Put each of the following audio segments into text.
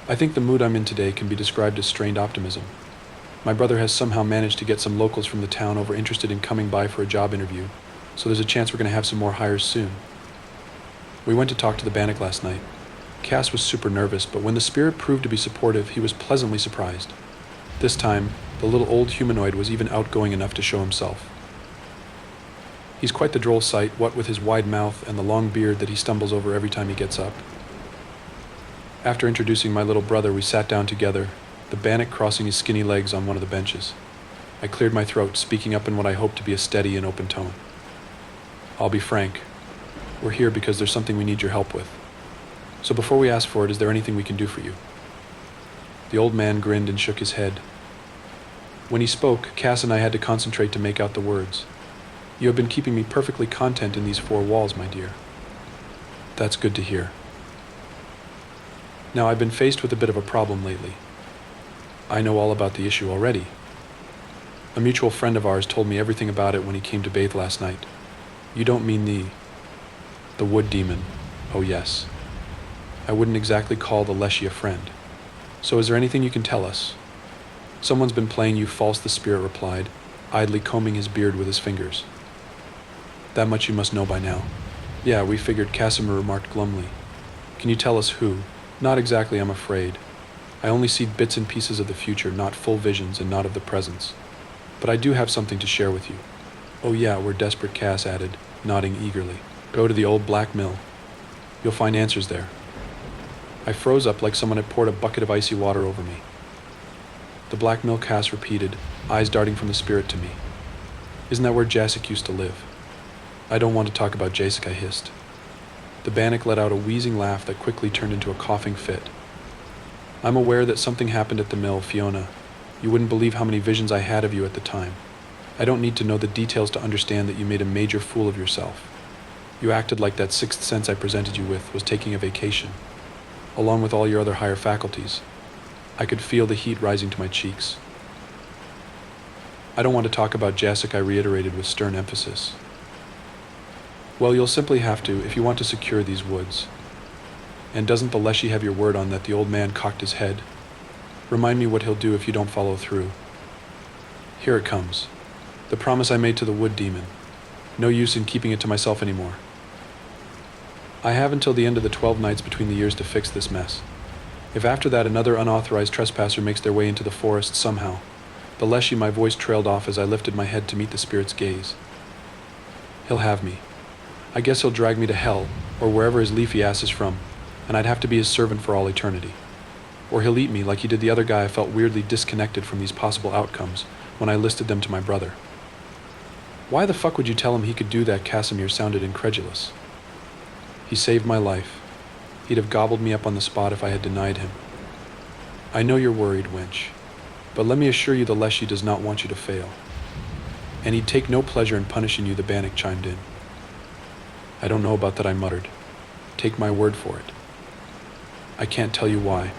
I think the mood I'm in today can be described as strained optimism. My brother has somehow managed to get some locals from the town over interested in coming by for a job interview, so there's a chance we're going to have some more hires soon. We went to talk to the Bannock last night. Cass was super nervous, but when the spirit proved to be supportive, he was pleasantly surprised. This time, the little old humanoid was even outgoing enough to show himself. He's quite the droll sight, what with his wide mouth and the long beard that he stumbles over every time he gets up. After introducing my little brother, we sat down together, the Bannock crossing his skinny legs on one of the benches. I cleared my throat, speaking up in what I hoped to be a steady and open tone. I'll be frank. We're here because there's something we need your help with. So before we ask for it, is there anything we can do for you? The old man grinned and shook his head. When he spoke, Cass and I had to concentrate to make out the words. You have been keeping me perfectly content in these four walls, my dear. That's good to hear. Now, I've been faced with a bit of a problem lately. I know all about the issue already. A mutual friend of ours told me everything about it when he came to bathe last night. You don't mean the wood demon. Oh yes. I wouldn't exactly call the Leshy a friend. So is there anything you can tell us? Someone's been playing you false, the spirit replied, idly combing his beard with his fingers. That much you must know by now. Yeah, we figured, Casimir remarked glumly. Can you tell us who? Not exactly, I'm afraid. I only see bits and pieces of the future, not full visions and not of the presence. But I do have something to share with you. Oh yeah, we're desperate, Cass added, nodding eagerly. Go to the old black mill. You'll find answers there. I froze up like someone had poured a bucket of icy water over me. The black mill, Cass repeated, eyes darting from the spirit to me. Isn't that where Jacek used to live? I don't want to talk about Jacek, I hissed. The Bannock let out a wheezing laugh that quickly turned into a coughing fit. I'm aware that something happened at the mill, Fiona. You wouldn't believe how many visions I had of you at the time. I don't need to know the details to understand that you made a major fool of yourself. You acted like that sixth sense I presented you with was taking a vacation, along with all your other higher faculties. I could feel the heat rising to my cheeks. I don't want to talk about Jacek, I reiterated with stern emphasis. Well, you'll simply have to if you want to secure these woods. And doesn't the Leshy have your word on that? The old man cocked his head. Remind me what he'll do if you don't follow through. Here it comes. The promise I made to the wood demon. No use in keeping it to myself anymore. I have until the end of the 12 nights between the years to fix this mess. If after that another unauthorized trespasser makes their way into the forest somehow, the Leshy, my voice trailed off as I lifted my head to meet the spirit's gaze. He'll have me. I guess he'll drag me to hell, or wherever his leafy ass is from, and I'd have to be his servant for all eternity. Or he'll eat me like he did the other guy I felt weirdly disconnected from these possible outcomes when I listed them to my brother. Why the fuck would you tell him he could do that? Casimir sounded incredulous. He saved my life. He'd have gobbled me up on the spot if I had denied him. I know you're worried, wench, but let me assure you the Leshy does not want you to fail. And he'd take no pleasure in punishing you, the Bannock chimed in. I don't know about that, I muttered. Take my word for it. I can't tell you why,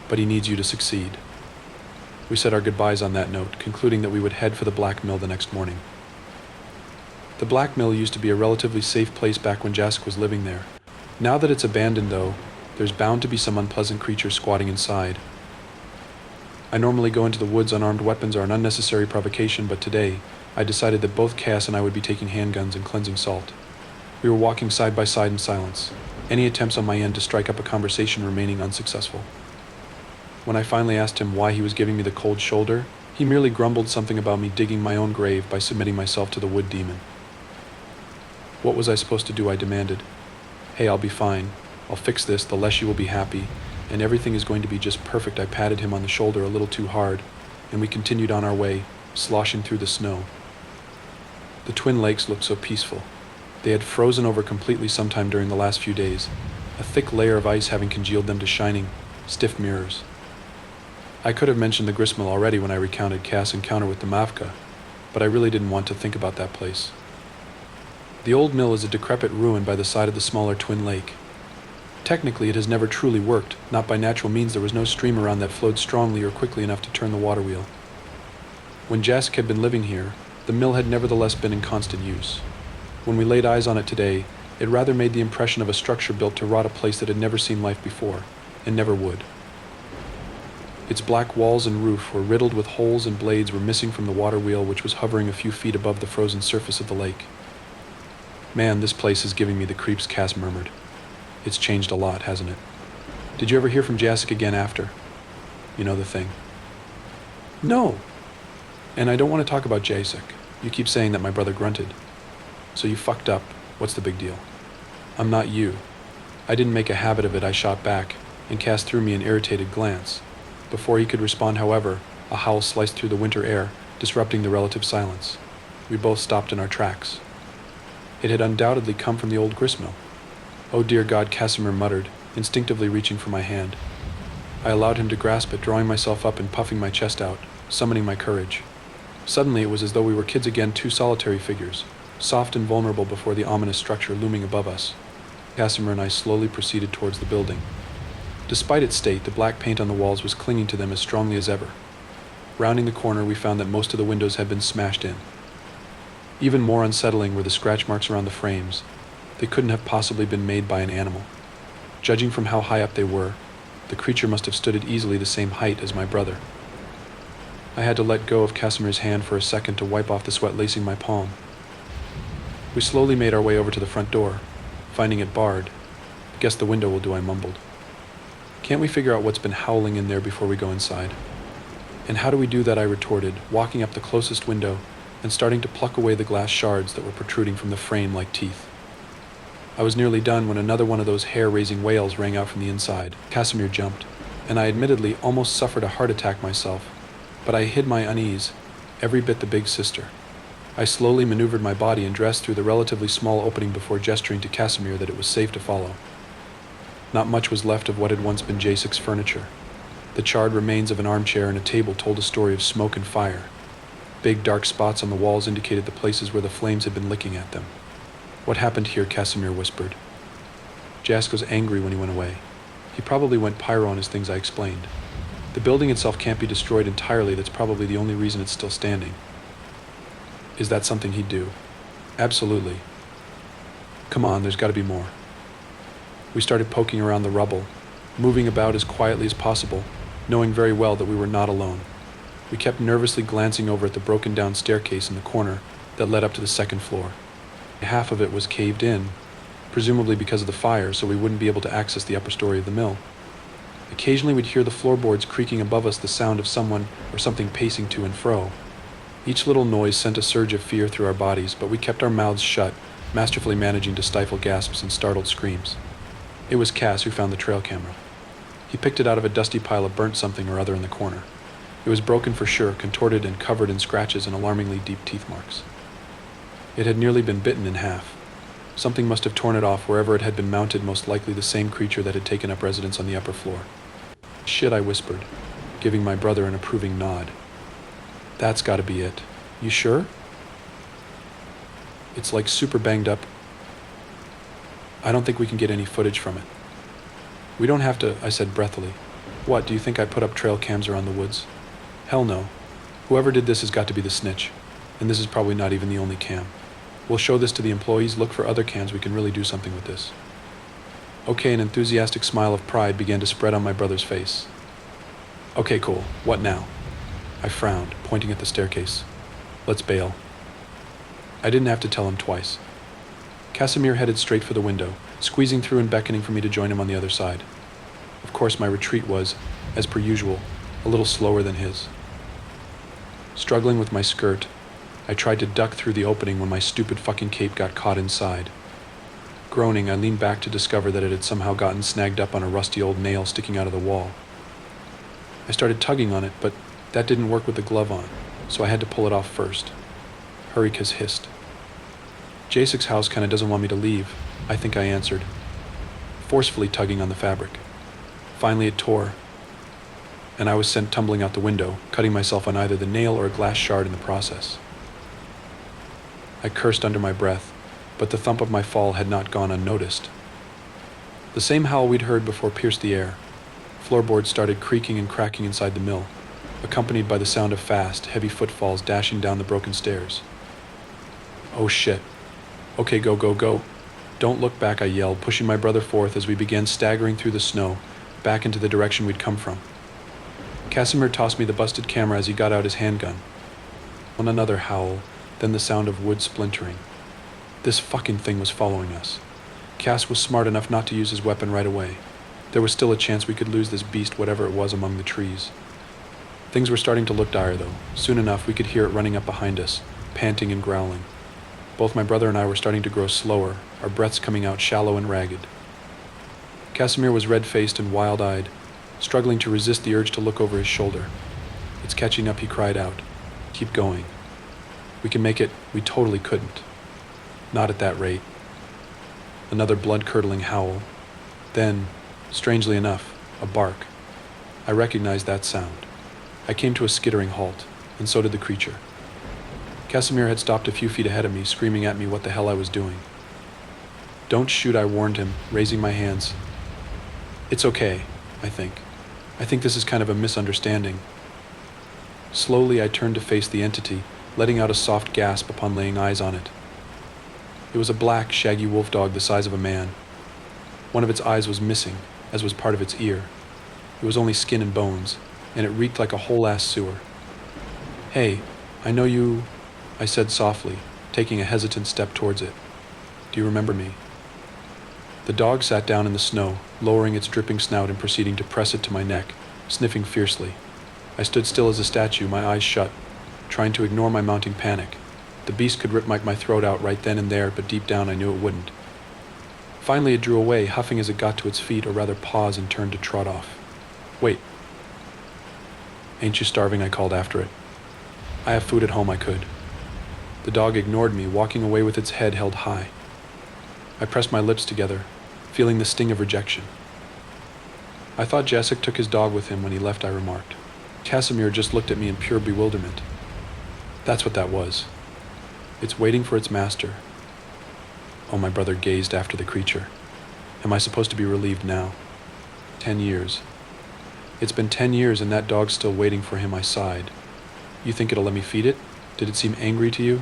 but he needs you to succeed. We said our goodbyes on that note, concluding that we would head for the Black Mill the next morning. The Black Mill used to be a relatively safe place back when Jacek was living there. Now that it's abandoned, though, there's bound to be some unpleasant creature squatting inside. I normally go into the woods unarmed. Weapons are an unnecessary provocation, but today, I decided that both Cass and I would be taking handguns and cleansing salt. We were walking side by side in silence, any attempts on my end to strike up a conversation remaining unsuccessful. When I finally asked him why he was giving me the cold shoulder, he merely grumbled something about me digging my own grave by submitting myself to the wood demon. What was I supposed to do? I demanded. Hey, I'll be fine. I'll fix this, the Leshy will be happy, and everything is going to be just perfect. I patted him on the shoulder a little too hard, and we continued on our way, sloshing through the snow. The Twin Lakes looked so peaceful. They had frozen over completely sometime during the last few days, a thick layer of ice having congealed them to shining, stiff mirrors. I could have mentioned the Gristmill already when I recounted Cass' encounter with the Mavka, but I really didn't want to think about that place. The old mill is a decrepit ruin by the side of the smaller Twin Lake. Technically, it has never truly worked. Not by natural means. There was no stream around that flowed strongly or quickly enough to turn the water wheel. When Jacek had been living here, the mill had nevertheless been in constant use. When we laid eyes on it today, it rather made the impression of a structure built to rot a place that had never seen life before, and never would. Its black walls and roof were riddled with holes, and blades were missing from the water wheel, which was hovering a few feet above the frozen surface of the lake. "Man, this place is giving me the creeps," Cass murmured. "It's changed a lot, hasn't it? Did you ever hear from Jessica again after? You know the thing." "No. And I don't want to talk about Jacek. You keep saying that," my brother grunted. "So you fucked up. What's the big deal?" "I'm not you." I didn't make a habit of it, I shot back, and Cass threw me an irritated glance. Before he could respond, however, a howl sliced through the winter air, disrupting the relative silence. We both stopped in our tracks. It had undoubtedly come from the old gristmill. "Oh dear God," Casimir muttered, instinctively reaching for my hand. I allowed him to grasp it, drawing myself up and puffing my chest out, summoning my courage. Suddenly it was as though we were kids again, two solitary figures, soft and vulnerable before the ominous structure looming above us. Casimir and I slowly proceeded towards the building. Despite its state, the black paint on the walls was clinging to them as strongly as ever. Rounding the corner, we found that most of the windows had been smashed in. Even more unsettling were the scratch marks around the frames. They couldn't have possibly been made by an animal. Judging from how high up they were, the creature must have stood at easily the same height as my brother. I had to let go of Casimir's hand for a second to wipe off the sweat lacing my palm. We slowly made our way over to the front door, finding it barred. "I guess the window will do," I mumbled. "Can't we figure out what's been howling in there before we go inside?" "And how do we do that?" I retorted, walking up the closest window and starting to pluck away the glass shards that were protruding from the frame like teeth. I was nearly done when another one of those hair-raising wails rang out from the inside. Casimir jumped, and I admittedly almost suffered a heart attack myself, but I hid my unease, every bit the big sister. I slowly maneuvered my body and dressed through the relatively small opening before gesturing to Casimir that it was safe to follow. Not much was left of what had once been Jacek's furniture. The charred remains of an armchair and a table told a story of smoke and fire. Big dark spots on the walls indicated the places where the flames had been licking at them. "What happened here?" Casimir whispered. "Jasko's angry when he went away. He probably went pyro on his things," I explained. "The building itself can't be destroyed entirely. That's probably the only reason it's still standing." "Is that something he'd do?" "Absolutely. Come on, there's got to be more." We started poking around the rubble, moving about as quietly as possible, knowing very well that we were not alone. We kept nervously glancing over at the broken-down staircase in the corner that led up to the second floor. Half of it was caved in, presumably because of the fire, so we wouldn't be able to access the upper story of the mill. Occasionally we'd hear the floorboards creaking above us, the sound of someone or something pacing to and fro. Each little noise sent a surge of fear through our bodies, but we kept our mouths shut, masterfully managing to stifle gasps and startled screams. It was Cass who found the trail camera. He picked it out of a dusty pile of burnt something or other in the corner. It was broken for sure, contorted and covered in scratches and alarmingly deep teeth marks. It had nearly been bitten in half. Something must have torn it off wherever it had been mounted, most likely the same creature that had taken up residence on the upper floor. "Shit," I whispered, giving my brother an approving nod. "That's gotta be it. You sure? It's like super banged up. I don't think we can get any footage from it." "We don't have to," I said breathily. "What, do you think I put up trail cams around the woods?" "Hell no. Whoever did this has got to be the snitch, and this is probably not even the only cam. We'll show this to the employees, look for other cams, we can really do something with this." Okay, an enthusiastic smile of pride began to spread on my brother's face. "Okay, cool. What now?" I frowned, pointing at the staircase. "Let's bail." I didn't have to tell him twice. Casimir headed straight for the window, squeezing through and beckoning for me to join him on the other side. Of course, my retreat was, as per usual, a little slower than his. Struggling with my skirt, I tried to duck through the opening when my stupid fucking cape got caught inside. Groaning, I leaned back to discover that it had somehow gotten snagged up on a rusty old nail sticking out of the wall. I started tugging on it, but that didn't work with the glove on, so I had to pull it off first. Hurrikas hissed. "Jasek's house kinda doesn't want me to leave," I think I answered, forcefully tugging on the fabric. Finally it tore, and I was sent tumbling out the window, cutting myself on either the nail or a glass shard in the process. I cursed under my breath, but the thump of my fall had not gone unnoticed. The same howl we'd heard before pierced the air. Floorboards started creaking and cracking inside the mill, accompanied by the sound of fast, heavy footfalls dashing down the broken stairs. "Oh shit. Okay, go, go, go. Don't look back," I yelled, pushing my brother forth as we began staggering through the snow, back into the direction we'd come from. Casimir tossed me the busted camera as he got out his handgun. Another howl, then the sound of wood splintering. This fucking thing was following us. Cass was smart enough not to use his weapon right away. There was still a chance we could lose this beast, whatever it was, among the trees. Things were starting to look dire, though. Soon enough, we could hear it running up behind us, panting and growling. Both my brother and I were starting to grow slower, our breaths coming out shallow and ragged. Casimir was red-faced and wild-eyed, struggling to resist the urge to look over his shoulder. "It's catching up," he cried out. "Keep going. We can make it." We totally couldn't. Not at that rate. Another blood-curdling howl. Then, strangely enough, a bark. I recognized that sound. I came to a skittering halt, and so did the creature. Casimir had stopped a few feet ahead of me, screaming at me what the hell I was doing. "Don't shoot," I warned him, raising my hands. "It's okay, I think. I think this is kind of a misunderstanding." Slowly, I turned to face the entity, letting out a soft gasp upon laying eyes on it. It was a black, shaggy wolf dog the size of a man. One of its eyes was missing, as was part of its ear. It was only skin and bones, and it reeked like a whole-ass sewer. "Hey, I know you," I said softly, taking a hesitant step towards it. "Do you remember me?" The dog sat down in the snow, lowering its dripping snout and proceeding to press it to my neck, sniffing fiercely. I stood still as a statue, my eyes shut, trying to ignore my mounting panic. The beast could rip my throat out right then and there, but deep down I knew it wouldn't. Finally it drew away, huffing as it got to its feet, or rather paws, and turned to trot off. "Wait. Ain't you starving?" I called after it. "I have food at home," I could. The dog ignored me, walking away with its head held high. I pressed my lips together, feeling the sting of rejection. "I thought Jacek took his dog with him when he left," I remarked. Casimir just looked at me in pure bewilderment. That's what that was. It's waiting for its master. Oh, my brother gazed after the creature. Am I supposed to be relieved now? 10 years. It's been 10 years and that dog's still waiting for him, I sighed. You think it'll let me feed it? Did it seem angry to you?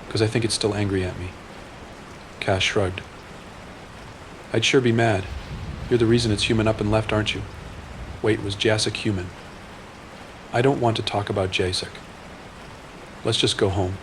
Because I think it's still angry at me. Cass shrugged. I'd sure be mad. You're the reason it's human up and left, aren't you? Wait, was Jacek human? I don't want to talk about Jacek. Let's just go home.